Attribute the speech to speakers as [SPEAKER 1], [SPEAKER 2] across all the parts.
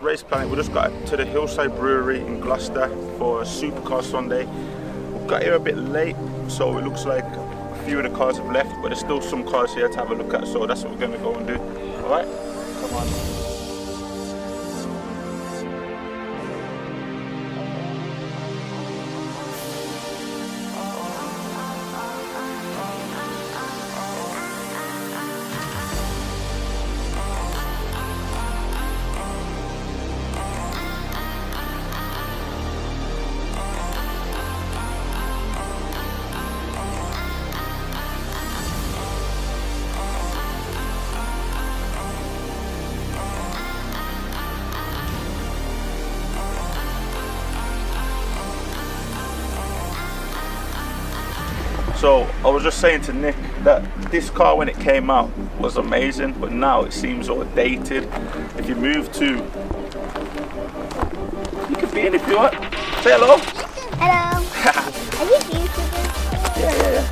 [SPEAKER 1] Race Planet. We just got to the Hillside Brewery in Gloucester for a Supercar Sunday. We got here a bit late, so it looks like a few of the cars have left, but there's still some cars here to have a look at, so that's what we're going to go and do. Alright? Come on. So I was just saying to Nick that this car when it came out was amazing, but now it seems sort of dated. If you move to, you can be in if you want. Say hello.
[SPEAKER 2] Hello. Are you YouTubers?
[SPEAKER 1] Yeah.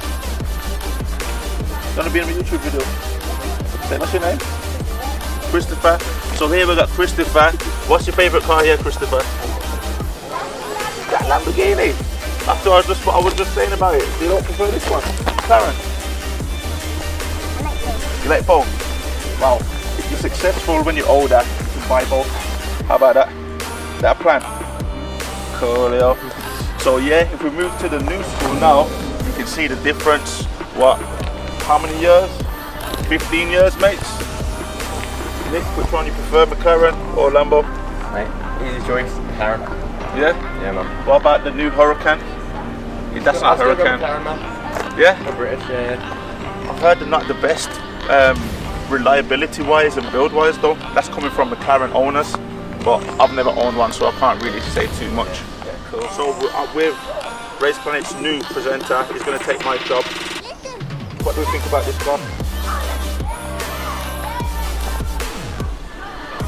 [SPEAKER 1] Gonna be in a YouTube video. Say what's your name? Christopher. So here we got Christopher. What's your favourite car here, Christopher? That Lamborghini. After I was just saying about it. Do you not prefer this one? Karen? You like both? Wow. If you're successful when you're older, you can buy both. How about that? Is that a plan? Coolio. So yeah, if we move to the new school now, you can see the difference. What? How many years? 15 years, mates? Nick, which one you prefer, McLaren or Lambo?
[SPEAKER 3] Mate, easy choice, McLaren.
[SPEAKER 1] Yeah?
[SPEAKER 3] Yeah, man.
[SPEAKER 1] What about the new Huracan? That's not a Huracan. Yeah?
[SPEAKER 3] I'm British, yeah.
[SPEAKER 1] I've heard they're not the best reliability wise and build wise though. That's coming from McLaren owners, but I've never owned one, so I can't really say too much.
[SPEAKER 3] Yeah, cool.
[SPEAKER 1] So with Race Planet's new presenter, he's going to take my job. What do we think about this car?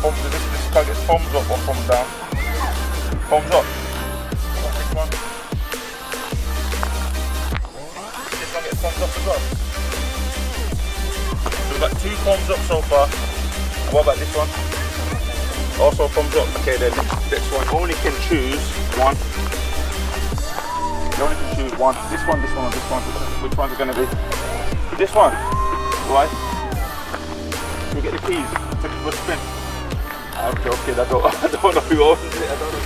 [SPEAKER 1] Does this car get thumbs up or thumbs down? Thumbs up. What's this one? This one gets thumbs up as well. So we've got 2 thumbs up so far. And what about this one? Also thumbs up. Okay, then this one only can choose one. You only can choose one. This one, or this one. Which one's it going to be? This one. Right. Can we get the keys? Take it for a spin. I'm joking, I don't know who owns it, I don't know.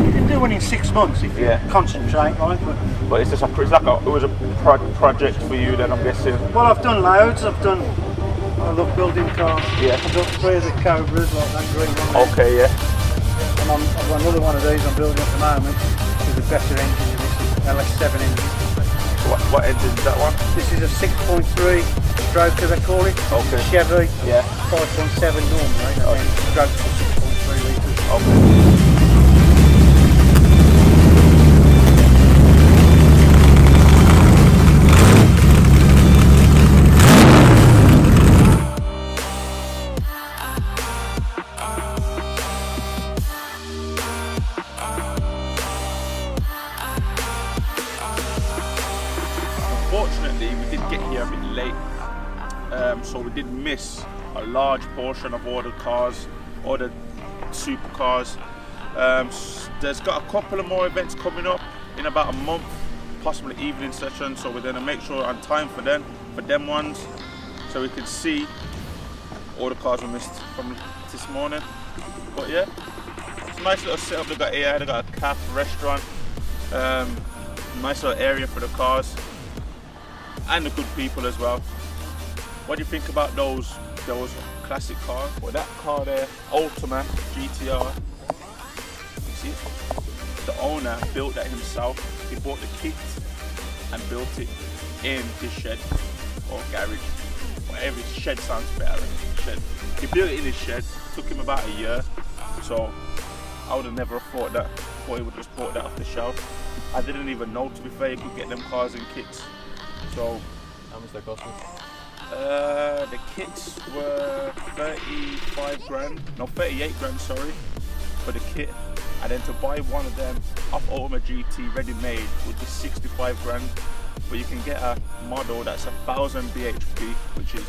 [SPEAKER 4] You can do one in 6 months if you concentrate, right?
[SPEAKER 1] But it's just it was a project for you then, I'm guessing.
[SPEAKER 4] Well, I've done loads. I love building cars.
[SPEAKER 1] Yeah.
[SPEAKER 4] I've done 3 of the Cobras, like that green one.
[SPEAKER 1] Okay, yeah.
[SPEAKER 4] And I've got another one of these I'm building at the moment with a better engine. This is LS7 engine.
[SPEAKER 1] What engine is that one?
[SPEAKER 4] This is a 6.3 stroker, they call it.
[SPEAKER 1] Okay.
[SPEAKER 4] Chevy.
[SPEAKER 1] Yeah.
[SPEAKER 4] 5.7 normally, and then stroke to 6.3 litres.
[SPEAKER 1] Okay. Unfortunately, we did get here a bit late, so we did miss a large portion of all the cars, all the supercars. There's got a couple of more events coming up in about a month, possibly evening sessions, so we're going to make sure on time for them ones, so we can see all the cars we missed from this morning. But yeah, it's a nice little setup they got here. They got a cafe, restaurant, nice little area for the cars. And the good people as well. What do you think about those classic cars? Well, that car there, Ultima GTR. You see it? The owner built that himself. He bought the kit and built it in his shed or garage. Whatever, shed sounds better. Shed. He built it in his shed. Took him about a year. So I would have never thought that. Thought he would just bought that off the shelf. I didn't even know, to be fair, you could get them cars in kits. So,
[SPEAKER 3] how much they cost me?
[SPEAKER 1] The kits were 35 grand, no 38 grand sorry, for the kit, and then to buy one of them off Ultima GT ready made would be 65 grand, but you can get a model that's 1000 bhp, which is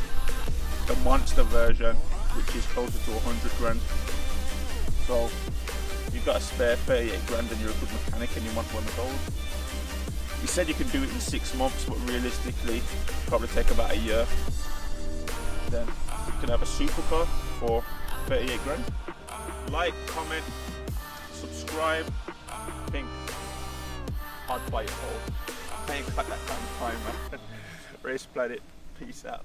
[SPEAKER 1] the monster version, which is closer to 100 grand. So you've got to spare 38 grand and you're a good mechanic and you want one of those. He said you can do it in 6 months, but realistically probably take about a year. Then you can have a supercar for 38 grand. Like, comment, subscribe. I think I'd buy it all. I ain't got that kind of time, man. Race Planet, peace out.